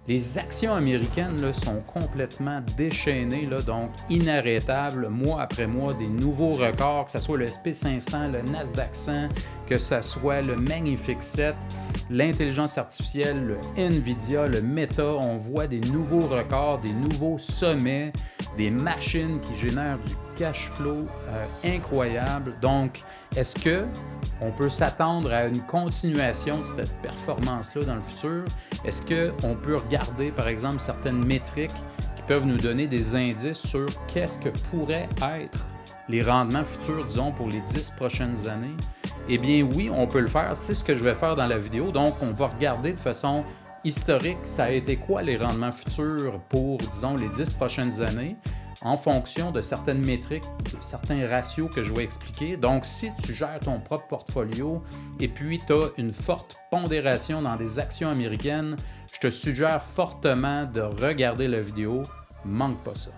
Les actions américaines là, sont complètement déchaînées, là, donc inarrêtables, mois après mois, des nouveaux records, que ce soit le SP500, le Nasdaq 100, que ce soit le Magnific 7, l'intelligence artificielle, le Nvidia, le Meta, on voit des nouveaux records, des nouveaux sommets, des machines qui génèrent du cash flow incroyable. Donc, est-ce que on peut s'attendre à une continuation de cette performance-là dans le futur? Est-ce qu'on peut regarder, par exemple, certaines métriques qui peuvent nous donner des indices sur qu'est-ce que pourraient être les rendements futurs, disons, pour les 10 prochaines années? Eh bien oui, on peut le faire. C'est ce que je vais faire dans la vidéo. Donc, on va regarder de façon historique, ça a été quoi les rendements futurs pour, disons, les 10 prochaines années, en fonction de certaines métriques, de certains ratios que je vais expliquer. Donc, si tu gères ton propre portfolio et puis tu as une forte pondération dans des actions américaines, je te suggère fortement de regarder la vidéo. Manque pas ça.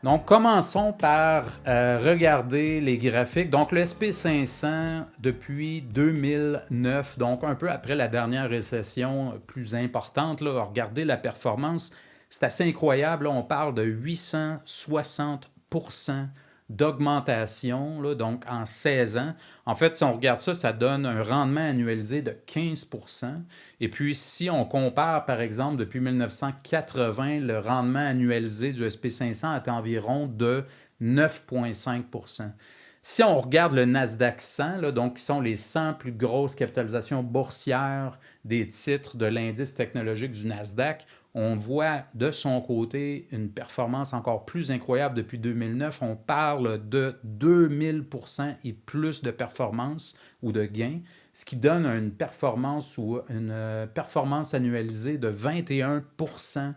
Donc, commençons par regarder les graphiques. Donc, le SP500 depuis 2009, donc un peu après la dernière récession plus importante, là, regardez la performance. C'est assez incroyable. Là, on parle de 860% d'augmentation, là, donc en 16 ans. En fait, si on regarde ça, ça donne un rendement annualisé de 15%. Et puis, si on compare, par exemple, depuis 1980, le rendement annualisé du SP500 est environ de 9,5%. Si on regarde le Nasdaq 100, là, donc qui sont les 100 plus grosses capitalisations boursières des titres de l'indice technologique du Nasdaq, on voit de son côté une performance encore plus incroyable depuis 2009. On parle de 2000% et plus de performance ou de gains, ce qui donne une performance ou une performance annualisée de 21%.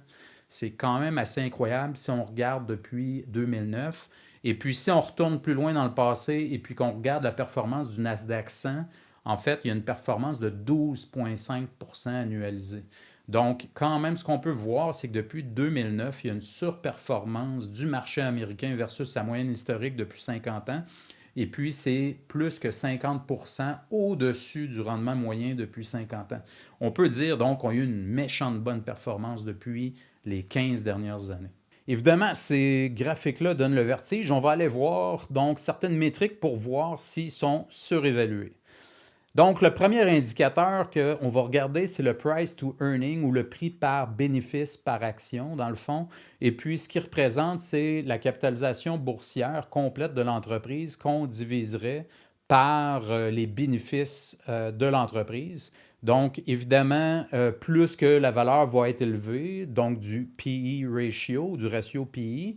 C'est quand même assez incroyable si on regarde depuis 2009. Et puis, si on retourne plus loin dans le passé et puis qu'on regarde la performance du Nasdaq 100, en fait, il y a une performance de 12,5% annualisée. Donc, quand même, ce qu'on peut voir, c'est que depuis 2009, il y a une surperformance du marché américain versus sa moyenne historique depuis 50 ans. Et puis, c'est plus que 50% au-dessus du rendement moyen depuis 50 ans. On peut dire donc qu'on a eu une méchante bonne performance depuis les 15 dernières années. Évidemment, ces graphiques-là donnent le vertige. On va aller voir donc certaines métriques pour voir s'ils sont surévalués. Donc, le premier indicateur qu'on va regarder, c'est le price to earning ou le prix par bénéfice par action, dans le fond. Et puis, ce qui représente, c'est la capitalisation boursière complète de l'entreprise qu'on diviserait par les bénéfices de l'entreprise. Donc, évidemment, plus que la valeur va être élevée, donc du PE ratio, du ratio PE,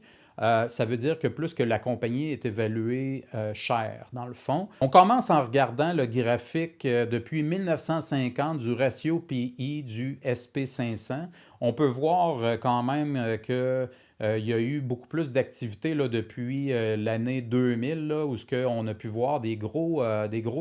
ça veut dire que plus que la compagnie est évaluée cher, dans le fond. On commence en regardant le graphique depuis 1950 du ratio PE du SP500. On peut voir quand même que il y a eu beaucoup plus d'activité depuis l'année 2000, là, où on a pu voir des gros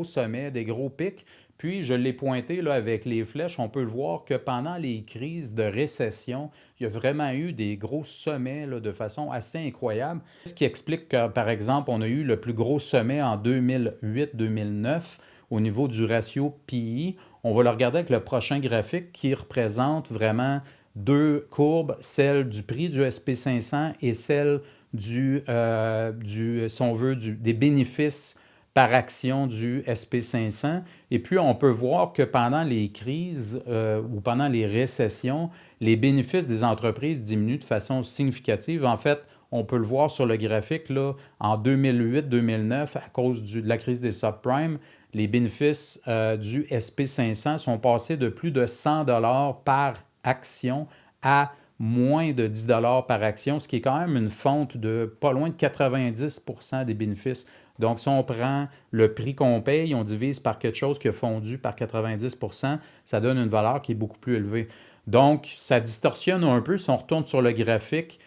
sommets, des gros pics. Puis, je l'ai pointé là, avec les flèches, on peut le voir que pendant les crises de récession, il y a vraiment eu des gros sommets là, de façon assez incroyable. Ce qui explique que, par exemple, on a eu le plus gros sommet en 2008-2009 au niveau du ratio PE. On va le regarder avec le prochain graphique qui représente vraiment deux courbes, celle du prix du SP500 et celle si on veut, des bénéfices par action du SP500. Et puis, on peut voir que pendant les crises ou pendant les récessions, les bénéfices des entreprises diminuent de façon significative. En fait, on peut le voir sur le graphique, là, en 2008-2009, à cause de la crise des subprimes, les bénéfices du SP500 sont passés de plus de 100 $ par action à moins de 10 $ par action, ce qui est quand même une fonte de pas loin de 90% des bénéfices. Donc, si on prend le prix qu'on paye, on divise par quelque chose qui a fondu par 90%, ça donne une valeur qui est beaucoup plus élevée. Donc, ça distorsionne un peu. Si on retourne sur le graphique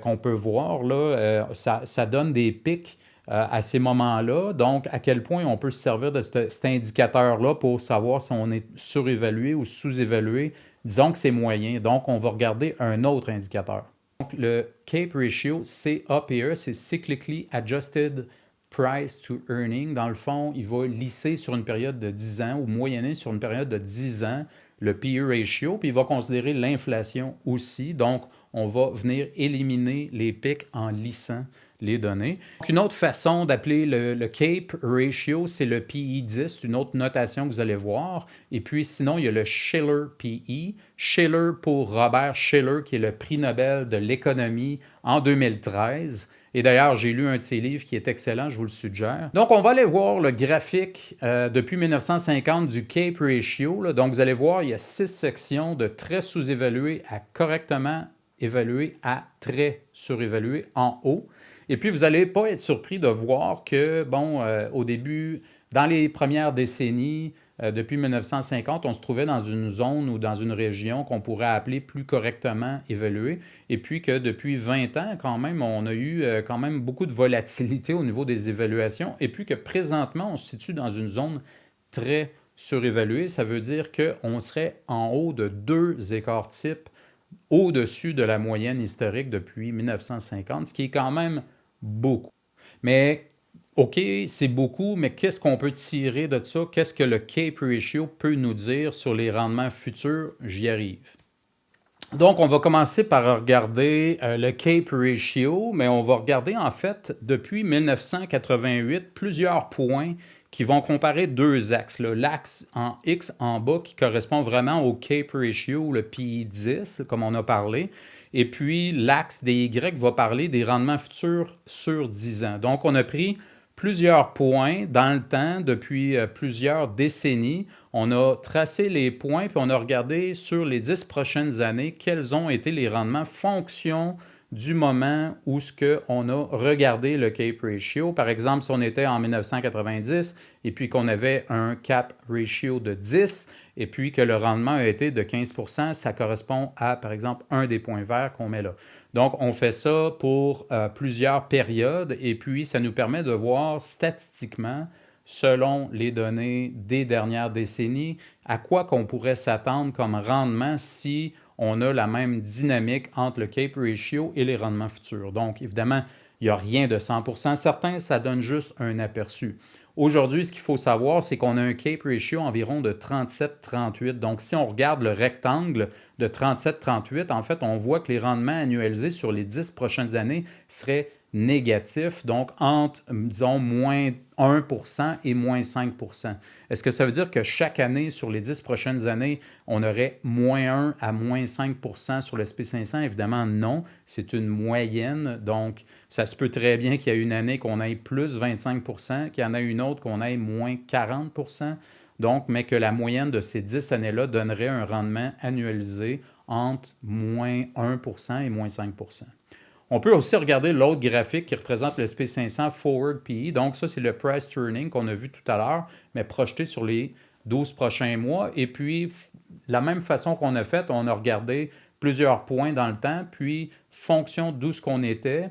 qu'on peut voir, là, ça donne des pics à ces moments-là. Donc, à quel point on peut se servir de cet indicateur-là pour savoir si on est surévalué ou sous-évalué. Disons que c'est moyen. Donc, on va regarder un autre indicateur. Donc, le CAPE ratio, CAPE, c'est Cyclically Adjusted Price to Earning. Dans le fond, il va lisser sur une période de 10 ans ou moyenner sur une période de 10 ans le PE ratio, puis il va considérer l'inflation aussi. Donc, on va venir éliminer les pics en lissant les données. Donc, une autre façon d'appeler le CAPE ratio, c'est le PE10, c'est une autre notation que vous allez voir. Et puis sinon, il y a le Shiller PE. Shiller pour Robert Shiller, qui est le prix Nobel de l'économie en 2013. Et d'ailleurs, j'ai lu un de ses livres qui est excellent, je vous le suggère. Donc, on va aller voir le graphique depuis 1950 du CAPE ratio. Là. Donc, vous allez voir, il y a 6 sections de très sous-évalués à correctement évalués à très surévalués en haut. Et puis, vous n'allez pas être surpris de voir que, bon, au début, dans les premières décennies, depuis 1950, on se trouvait dans une zone ou dans une région qu'on pourrait appeler plus correctement évaluée. Et puis que depuis 20 ans, quand même, on a eu quand même beaucoup de volatilité au niveau des évaluations. Et puis que présentement, on se situe dans une zone très surévaluée. Ça veut dire qu'on serait en haut de 2 écarts types au-dessus de la moyenne historique depuis 1950, ce qui est quand même beaucoup. Mais, OK, c'est beaucoup, mais qu'est-ce qu'on peut tirer de ça? Qu'est-ce que le CAPE ratio peut nous dire sur les rendements futurs? J'y arrive. Donc, on va commencer par regarder le CAPE ratio, mais on va regarder en fait depuis 1988 plusieurs points qui vont comparer 2 axes. L'axe en X en bas qui correspond vraiment au CAPE ratio, le PE10, comme on a parlé. Et puis, l'axe des Y va parler des rendements futurs sur 10 ans. Donc, on a pris plusieurs points dans le temps depuis plusieurs décennies. On a tracé les points, puis on a regardé sur les 10 prochaines années quels ont été les rendements fonction du moment où on a regardé le CAPE ratio. Par exemple, si on était en 1990 et puis qu'on avait un CAPE ratio de 10 et puis que le rendement a été de 15 %, ça correspond à, par exemple, un des points verts qu'on met là. Donc, on fait ça pour plusieurs périodes et puis ça nous permet de voir statistiquement, selon les données des dernières décennies, à quoi qu'on pourrait s'attendre comme rendement si on a la même dynamique entre le CAPE ratio et les rendements futurs. Donc, évidemment, il n'y a rien de 100% certain, ça donne juste un aperçu. Aujourd'hui, ce qu'il faut savoir, c'est qu'on a un CAPE ratio environ de 37-38. Donc, si on regarde le rectangle de 37-38, en fait, on voit que les rendements annualisés sur les 10 prochaines années seraient négatifs, donc entre, disons, moins 1% et moins 5%. Est-ce que ça veut dire que chaque année, sur les 10 prochaines années, on aurait moins 1 à moins 5% sur le SP500? Évidemment, non. C'est une moyenne. Donc, ça se peut très bien qu'il y ait une année qu'on ait plus 25%, qu'il y en ait une autre qu'on ait moins 40%. Donc, mais que la moyenne de ces 10 années-là donnerait un rendement annualisé entre moins 1% et moins 5%. On peut aussi regarder l'autre graphique qui représente le SP500 Forward PE. Donc, ça, c'est le price to earning qu'on a vu tout à l'heure, mais projeté sur les 12 prochains mois. Et puis, la même façon qu'on a fait, on a regardé plusieurs points dans le temps, puis, fonction d'où ce qu'on était,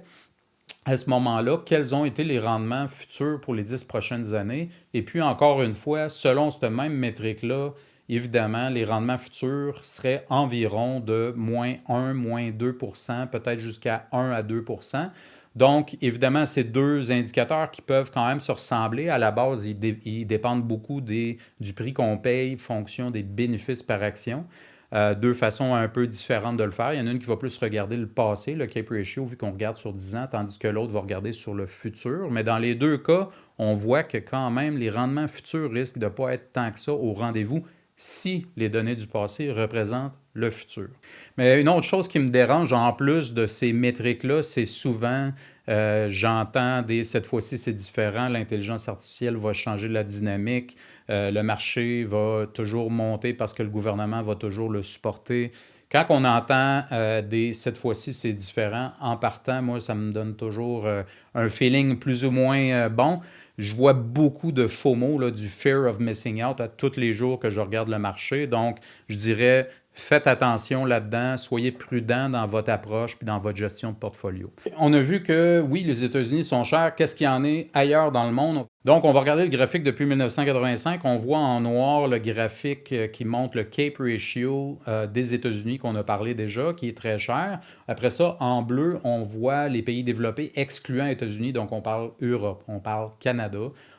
à ce moment-là, quels ont été les rendements futurs pour les 10 prochaines années. Et puis, encore une fois, selon cette même métrique-là, évidemment, les rendements futurs seraient environ de moins 1, moins 2 peut-être jusqu'à 1 à 2 Donc, évidemment, ces deux indicateurs qui peuvent quand même se ressembler. À la base, ils dépendent beaucoup du prix qu'on paye fonction des bénéfices par action. Deux façons un peu différentes de le faire. Il y en a une qui va plus regarder le passé, le CAPE ratio, vu qu'on regarde sur 10 ans, tandis que l'autre va regarder sur le futur. Mais dans les deux cas, on voit que quand même, les rendements futurs risquent de ne pas être tant que ça au rendez-vous si les données du passé représentent le futur. Mais une autre chose qui me dérange en plus de ces métriques-là, c'est souvent, j'entends cette fois-ci c'est différent, l'intelligence artificielle va changer la dynamique, le marché va toujours monter parce que le gouvernement va toujours le supporter. Quand on entend cette fois-ci c'est différent, en partant, moi ça me donne toujours un feeling plus ou moins bon. Je vois beaucoup de FOMO, là, du fear of missing out à tous les jours que je regarde le marché. Donc, je dirais, faites attention là-dedans, soyez prudent dans votre approche puis dans votre gestion de portfolio. On a vu que, oui, les États-Unis sont chers. Qu'est-ce qu'il y en est ailleurs dans le monde? Donc, on va regarder le graphique depuis 1985. On voit en noir le graphique qui montre le CAPE ratio des États-Unis qu'on a parlé déjà, qui est très cher. Après ça, en bleu, on voit les pays développés excluant États-Unis. Donc, on parle Europe, on parle Canada.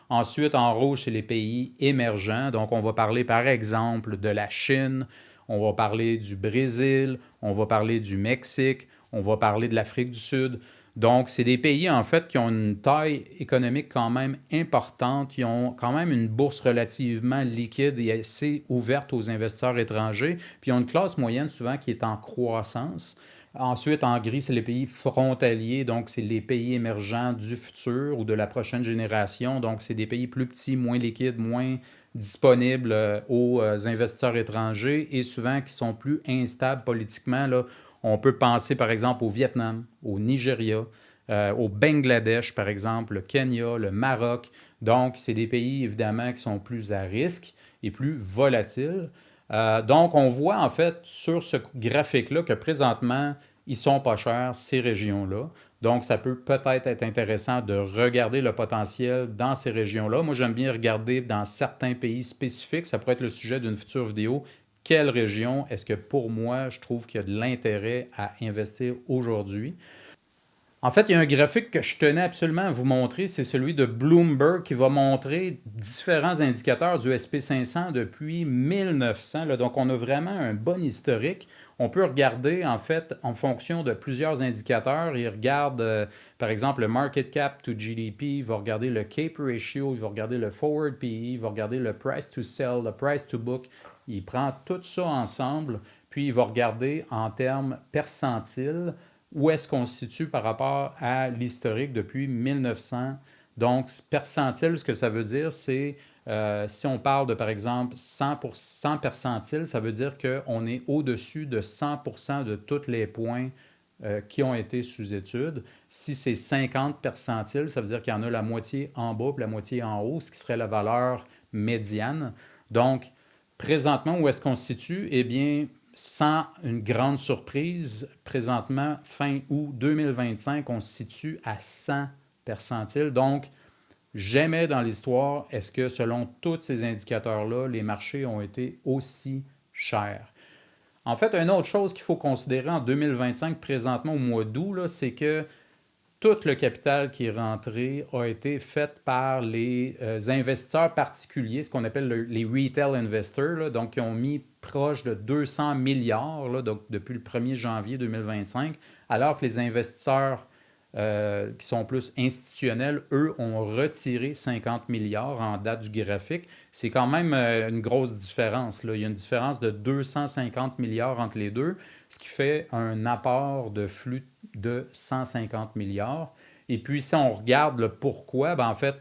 Ensuite, en rouge, c'est les pays émergents. Donc, on va parler, par exemple, de la Chine, on va parler du Brésil, on va parler du Mexique, on va parler de l'Afrique du Sud. Donc, c'est des pays, en fait, qui ont une taille économique quand même importante. Ils ont quand même une bourse relativement liquide et assez ouverte aux investisseurs étrangers. Puis, ils ont une classe moyenne souvent qui est en croissance. Ensuite, en gris, c'est les pays frontaliers, donc c'est les pays émergents du futur ou de la prochaine génération. Donc, c'est des pays plus petits, moins liquides, moins disponibles aux investisseurs étrangers et souvent qui sont plus instables politiquement. Là. On peut penser par exemple au Vietnam, au Nigeria, au Bangladesh par exemple, le Kenya, le Maroc. Donc, c'est des pays évidemment qui sont plus à risque et plus volatiles. Donc, on voit en fait sur ce graphique-là que présentement, ils sont pas chers, ces régions-là. Donc, ça peut peut-être être intéressant de regarder le potentiel dans ces régions-là. Moi, j'aime bien regarder dans certains pays spécifiques. Ça pourrait être le sujet d'une future vidéo. Quelle région est-ce que pour moi, je trouve qu'il y a de l'intérêt à investir aujourd'hui? En fait, il y a un graphique que je tenais absolument à vous montrer, c'est celui de Bloomberg qui va montrer différents indicateurs du SP500 depuis 1900. Là, donc, on a vraiment un bon historique. On peut regarder, en fait, en fonction de plusieurs indicateurs. Il regarde, par exemple, le market cap to GDP, il va regarder le CAPE ratio, il va regarder le forward PE, il va regarder le price to sell, le price to book. Il prend tout ça ensemble, puis il va regarder en termes percentiles où est-ce qu'on se situe par rapport à l'historique depuis 1900. Donc, percentile, ce que ça veut dire, c'est si on parle de, par exemple, 100 percentiles, ça veut dire qu'on est au-dessus de 100% de tous les points qui ont été sous étude. Si c'est 50 percentiles, ça veut dire qu'il y en a la moitié en bas et la moitié en haut, ce qui serait la valeur médiane. Donc, présentement, où est-ce qu'on se situe? Eh bien, sans une grande surprise, présentement, fin août 2025, on se situe à 100 percentiles. Donc, jamais dans l'histoire est-ce que, selon tous ces indicateurs-là, les marchés ont été aussi chers. En fait, une autre chose qu'il faut considérer en 2025, présentement au mois d'août, c'est que tout le capital qui est rentré a été fait par les investisseurs particuliers, ce qu'on appelle les retail investors, là, donc qui ont mis proche de 200 milliards là, donc depuis le 1er janvier 2025, alors que les investisseurs qui sont plus institutionnels, eux, ont retiré 50 milliards en date du graphique. C'est quand même une grosse différence. Là. Il y a une différence de 250 milliards entre les deux, ce qui fait un apport de flux de 150 milliards. Et puis, si on regarde le pourquoi, en fait,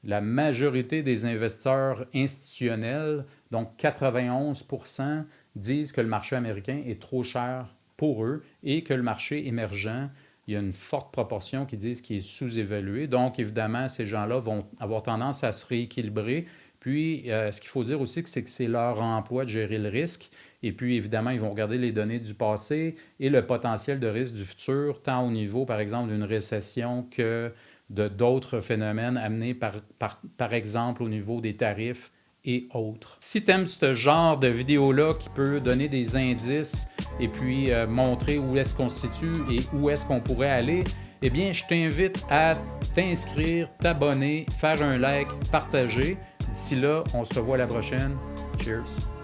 la majorité des investisseurs institutionnels, donc 91%, disent que le marché américain est trop cher pour eux et que le marché émergent, il y a une forte proportion qui disent qu'il est sous-évalué. Donc, évidemment, ces gens-là vont avoir tendance à se rééquilibrer. Puis, ce qu'il faut dire aussi, c'est que c'est leur emploi de gérer le risque. Et puis, évidemment, ils vont regarder les données du passé et le potentiel de risque du futur, tant au niveau, par exemple, d'une récession que de d'autres phénomènes amenés par exemple au niveau des tarifs et autres. Si tu aimes ce genre de vidéo-là qui peut donner des indices et puis montrer où est-ce qu'on se situe et où est-ce qu'on pourrait aller, eh bien, je t'invite à t'inscrire, t'abonner, faire un like, partager. D'ici là, on se revoit à la prochaine. Cheers!